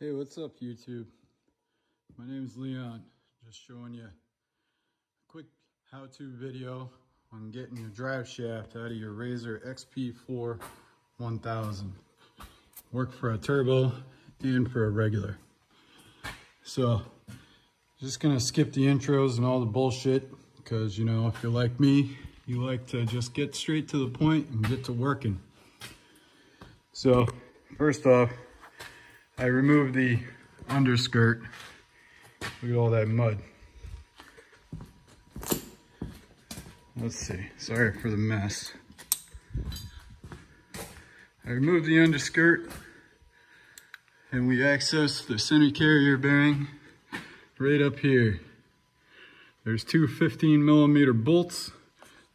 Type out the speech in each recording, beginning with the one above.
Hey, what's up YouTube? My name is Leon. Just showing you a quick how-to video on getting your drive shaft out of your Razor XP41000. Work for a turbo and for a regular. So, just gonna skip the intros and all the bullshit because, you know, if you're like me, you like to just get straight to the point and get to working. So, first off, I removed the underskirt. Look at all that mud. Let's see, sorry for the mess. I removed the underskirt and we access the center carrier bearing right up here. There's two 15mm bolts.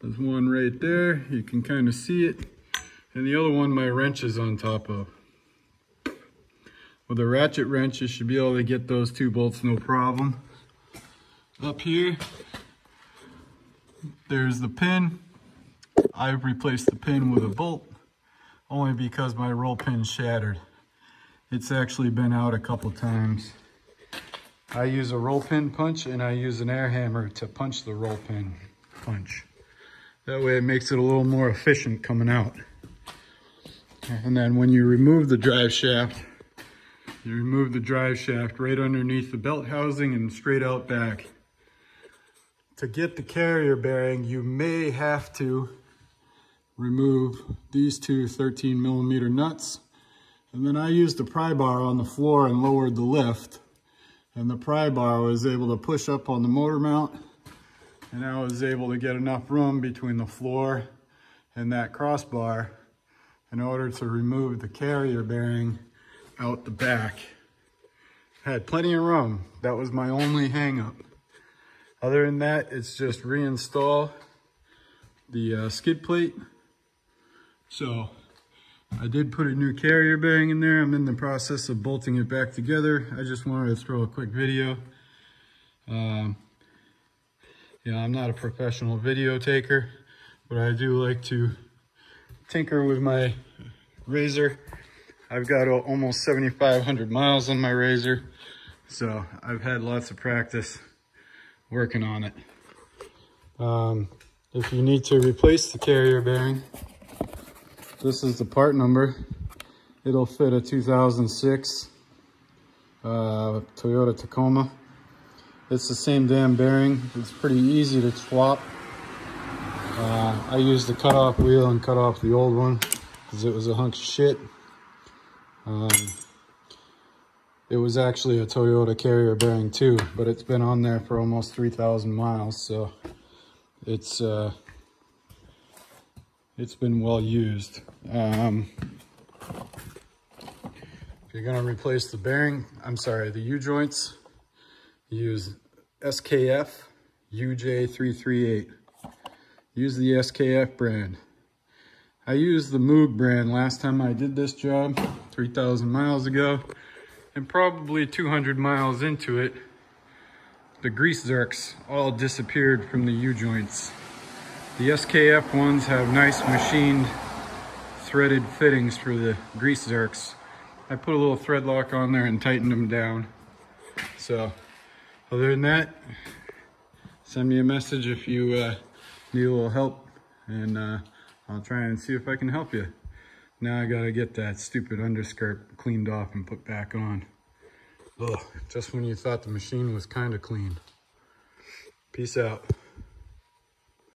There's one right there, you can kind of see it. And the other one my wrench is on top of. With a ratchet wrench, you should be able to get those two bolts no problem. Up here, there's the pin. I've replaced the pin with a bolt, only because my roll pin shattered. It's actually been out a couple times. I use a roll pin punch and I use an air hammer to punch the roll pin punch. That way it makes it a little more efficient coming out. And then when you remove the drive shaft, you remove the drive shaft right underneath the belt housing and straight out back. To get the carrier bearing, you may have to remove these two 13mm nuts. And then I used the pry bar on the floor and lowered the lift. And the pry bar was able to push up on the motor mount. And I was able to get enough room between the floor and that crossbar in order to remove the carrier bearing out the back. Had plenty of room. That was my only hang up. Other than that, it's just reinstall the skid plate. So I did put a new carrier bearing in there. I'm in the process of bolting it back together. I just wanted to throw a quick video. Yeah, I'm not a professional video taker, but I do like to tinker with my Razor. I've got almost 7,500 miles on my Razor, so I've had lots of practice working on it. If you need to replace the carrier bearing, this is the part number. It'll fit a 2006 Toyota Tacoma. It's the same damn bearing. It's pretty easy to swap. I used the cut-off wheel and cut off the old one because it was a hunk of shit. It was actually a Toyota carrier bearing too, but it's been on there for almost 3,000 miles, so it's been well used. If you're gonna replace the bearing, the U-joints, use SKF UJ338. Use the SKF brand. I used the Moog brand last time I did this job, 3,000 miles ago, and probably 200 miles into it, the grease zerks all disappeared from the U-joints. The SKF ones have nice machined threaded fittings for the grease zerks. I put a little thread lock on there and tightened them down. So, other than that, send me a message if you need a little help, and I'll try and see if I can help you. Now I gotta get that stupid underskirt cleaned off and put back on. Ugh, just when you thought the machine was kinda clean. Peace out.